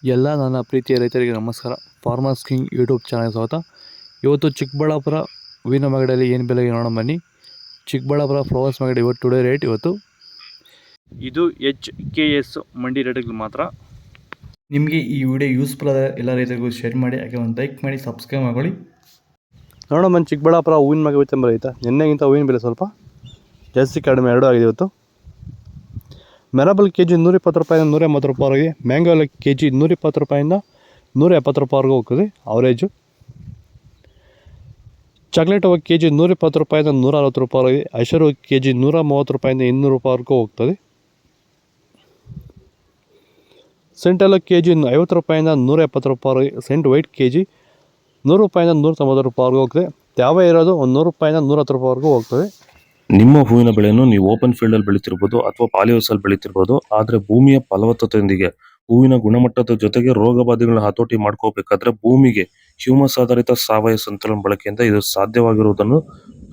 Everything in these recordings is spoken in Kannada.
ಎಲ್ಲ ನನ್ನ ಪ್ರೀತಿಯ ರೈತರಿಗೆ ನಮಸ್ಕಾರ. ಫಾರ್ಮರ್ಸ್ ಕಿಂಗ್ ಯೂಟ್ಯೂಬ್ ಚಾನಲ್ ಸ್ವಾಗತ. ಇವತ್ತು ಚಿಕ್ಕಬಳ್ಳಾಪುರ ಹೂವಿನ ಮಾರ್ಕೆಟಲ್ಲಿ ಏನು ಬೆಲೆಗೆ ನೋಡೋಣ ಬನ್ನಿ. ಚಿಕ್ಕಬಳ್ಳಾಪುರ ಫ್ಲವರ್ಸ್ ಮಾರ್ಕೆಟ್ ಇವತ್ತು ಟುಡೇ ರೇಟ್ ಇವತ್ತು ಇದು HKS ಮಂಡಿ ರೇಟ್ಗಳು ಮಾತ್ರ. ನಿಮಗೆ ಈ ವಿಡಿಯೋ ಯೂಸ್ಫುಲ್ ಆದ ಎಲ್ಲ ರೈತರಿಗೂ ಶೇರ್ ಮಾಡಿ, ಹಾಗೆ ಒಂದು ಲೈಕ್ ಮಾಡಿ, ಸಬ್ಸ್ಕ್ರೈಬ್ ಮಾಡ್ಕೊಳ್ಳಿ. ನೋಡೋಣ ಬನ್ನಿ, ಚಿಕ್ಕಬಳ್ಳಾಪುರ ಹೂವಿನ ಮಾರ್ಕೆಟ್ ಬೆಲೆ ಐತಾ. ನಿನ್ನೆಗಿಂತ ಹೂವಿನ ಬೆಲೆ ಸ್ವಲ್ಪ ಜಾಸ್ತಿ ಕಡಿಮೆ ಎರಡೂ ಆಗಿದೆ ಇವತ್ತು. ಮೆರಬಲ್ ಕೆಜಿ 120 ರೂಪಾಯಿಂದ 180 ರೂಪಾಯಿವರೆಗೆ, ಮ್ಯಾಂಗೋ ಎಲ್ಲ ಕೆಜಿ 120 ರೂಪಾಯಿಂದ 170 ರೂಪಾಯಿವರೆಗೂ ಹೋಗ್ತದೆ ಅವರೇಜು. ಚಾಕ್ಲೇಟ್ ಹೂವು ಕೆಜಿ 120 ರೂಪಾಯಿಂದ 160 ರೂಪಾಯಿವರೆಗೆ, ಐಷರ್ ಹೂವು ಕೆಜಿ 130 ರೂಪಾಯಿಂದ 200 ರೂಪಾಯಿವರೆಗೂ ಹೋಗ್ತದೆ. ಸೆಂಟ್ ಎಲ್ಲ ಕೆಜಿ 50 ರೂಪಾಯಿಂದ 170 ರೂಪಾಯಿವರೆಗೆ, ಸೆಂಟ್ ವೈಟ್ ಕೆಜಿ 100 ರೂಪಾಯಿಂದ 190 ರೂಪಾಯಿವರೆಗೂ ಹೋಗ್ತದೆ. ತ್ಯಾವ ಇರೋದು 100 ರೂಪಾಯಿಂದ 110 ರೂಪಾಯಿವರೆಗೂ ಹೋಗ್ತದೆ. ನಿಮ್ಮ ಹೂವಿನ ಬೆಳೆಯನ್ನು ನೀವು ಓಪನ್ ಫೀಲ್ಡ್ ಅಲ್ಲಿ ಬೆಳೀತಿರ್ಬೋದು ಅಥವಾ ಪಾಲಿ ಹೌಸ್ ಅಲ್ಲಿ ಬೆಳೀತಿರ್ಬೋದು. ಆದ್ರೆ ಭೂಮಿಯ ಫಲವತ್ತತೆಯೊಂದಿಗೆ ಹೂವಿನ ಗುಣಮಟ್ಟದ ಜೊತೆಗೆ ರೋಗ ಬಾಧೆಗಳನ್ನ ಹತೋಟಿ ಮಾಡ್ಕೋಬೇಕಾದ್ರೆ ಭೂಮಿಗೆ ಹ್ಯೂಮಸ್ ಆಧಾರಿತ ಸಾವಯವ ಸಂತುಲನ ಬಳಕೆಯಿಂದ ಇದು ಸಾಧ್ಯವಾಗಿರುವುದನ್ನು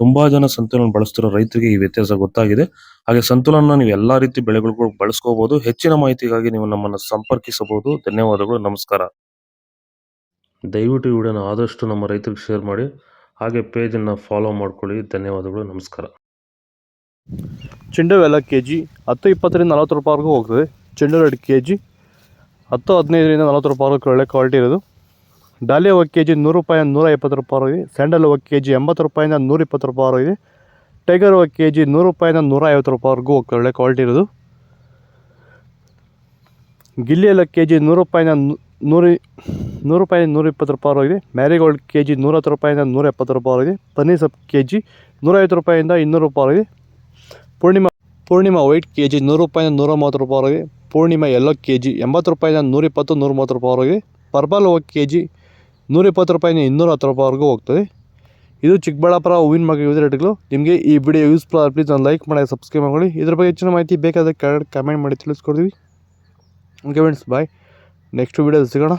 ತುಂಬಾ ಜನ ಸಂತುಲನ ಬಳಸ್ತಿರೋ ರೈತರಿಗೆ ಈ ವ್ಯತ್ಯಾಸ ಗೊತ್ತಾಗಿದೆ. ಹಾಗೆ ಸಂತುಲನ ನೀವು ಎಲ್ಲಾ ರೀತಿ ಬೆಳೆಗಳಿಗೂ ಬಳಸ್ಕೋಬಹುದು. ಹೆಚ್ಚಿನ ಮಾಹಿತಿಗಾಗಿ ನೀವು ನಮ್ಮನ್ನು ಸಂಪರ್ಕಿಸಬಹುದು. ಧನ್ಯವಾದಗಳು, ನಮಸ್ಕಾರ. ದಯವಿಟ್ಟು ಈ ವಿಡಿಯೋನ ಆದಷ್ಟು ನಮ್ಮ ರೈತರಿಗೆ ಶೇರ್ ಮಾಡಿ, ಹಾಗೆ ಪೇಜನ್ನು ಫಾಲೋ ಮಾಡ್ಕೊಳ್ಳಿ. ಧನ್ಯವಾದಗಳು, ನಮಸ್ಕಾರ. ಚೆಂಡು ಎಲ್ಲ ಕೆ ಜಿ 10-20 ರಿಂದ 40 ರೂಪಾಯಿವರೆಗೂ ಹೋಗ್ತದೆ. ಚೆಂಡು 2 ಕೆ ಜಿ 10-15 ರಿಂದ 40 ರೂಪಾಯಿವರೆಗೂ ಒಳ್ಳೆ ಕ್ವಾಲಿಟಿ ಇರೋದು. ಡಾಲಿಯಾ ಹೂವು ಕೆ ಜಿ 100 ರೂಪಾಯಿಂದ 120 ರೂಪಾಯಿವರೆಗೆ, ಸ್ಯಾಂಡಲ್ ಹೂವು ಕೆ ಜಿ 80 ರೂಪಾಯಿಂದ 120 ರೂಪಾಯಿವರೆಗೆ, ಟೈಗರ್ ಹೂವು ಕೆ ಜಿ 100 ರೂಪಾಯಿಂದ 150 ರೂಪಾಯಿವರೆಗೂ ಹೋಗ್ತದೆ, ಒಳ್ಳೆ ಕ್ವಾಲಿಟಿ ಇರೋದು. ಗಿಲ್ಲಿ ಎಲ್ಲ ಕೆ ಜಿ 100 ರೂಪಾಯಿಂದ 120 ರೂಪಾಯಿವರೆಗೆ, ಮ್ಯಾರಿಗೋಲ್ಡ್ ಕೆ ಜಿ 110 ರೂಪಾಯಿಂದ 170 ರೂಪಾಯಿವರೆಗೆ, ಪನ್ನೀರ್ ಸೊಪ್ಪು ಕೆ ಜಿ 150 ರೂಪಾಯಿಂದ 200 ರೂಪಾಯಿವರೆಗೆ, ಪೂರ್ಣಿಮಾ ವೈಟ್ ಕೆ ಜಿ 100 ರೂಪಾಯಿಂದ 130 ರೂಪಾಯಿವರೆಗೆ, ಪೂರ್ಣಿಮಾ ಎಲ್ಲೋ ಕೆ ಜಿ 80 ರೂಪಾಯಿಂದ 120-130 ರೂಪಾಯಿವರೆಗೆ, ಪರ್ಪಲ್ ಹೂವು ಕೆ ಜಿ 120 ರೂಪಾಯಿಂದ 210 ರೂಪಾಯಿವರೆಗೂ ಹೋಗ್ತದೆ. ಇದು ಚಿಕ್ಕಬಳ್ಳಾಪುರ ಹೂವಿನ ಮಾರ್ಕೆಟ್ ರೇಟ್ಗಳು. ನಿಮಗೆ ಈ ವಿಡಿಯೋ ಯೂಸ್ಫುಲ್ ಆದ ಪ್ಲೀಸ್ ಲೈಕ್ ಮಾಡಿ, ಸಬ್ಸ್ಕ್ರೈಬ್ ಮಾಡ್ಕೊಳ್ಳಿ. ಇದ್ರ ಬಗ್ಗೆ ಹೆಚ್ಚಿನ ಮಾಹಿತಿ ಬೇಕಾದರೆ ಕೆಳಗಡೆ ಕಮೆಂಟ್ ಮಾಡಿ ತಿಳಿಸ್ಕೊಡ್ತೀವಿ. ಓಕೆ ಫ್ರೆಂಡ್ಸ್, ಬಾಯ್. ನೆಕ್ಸ್ಟ್ ವಿಡಿಯೋ ಸಿಗೋಣ.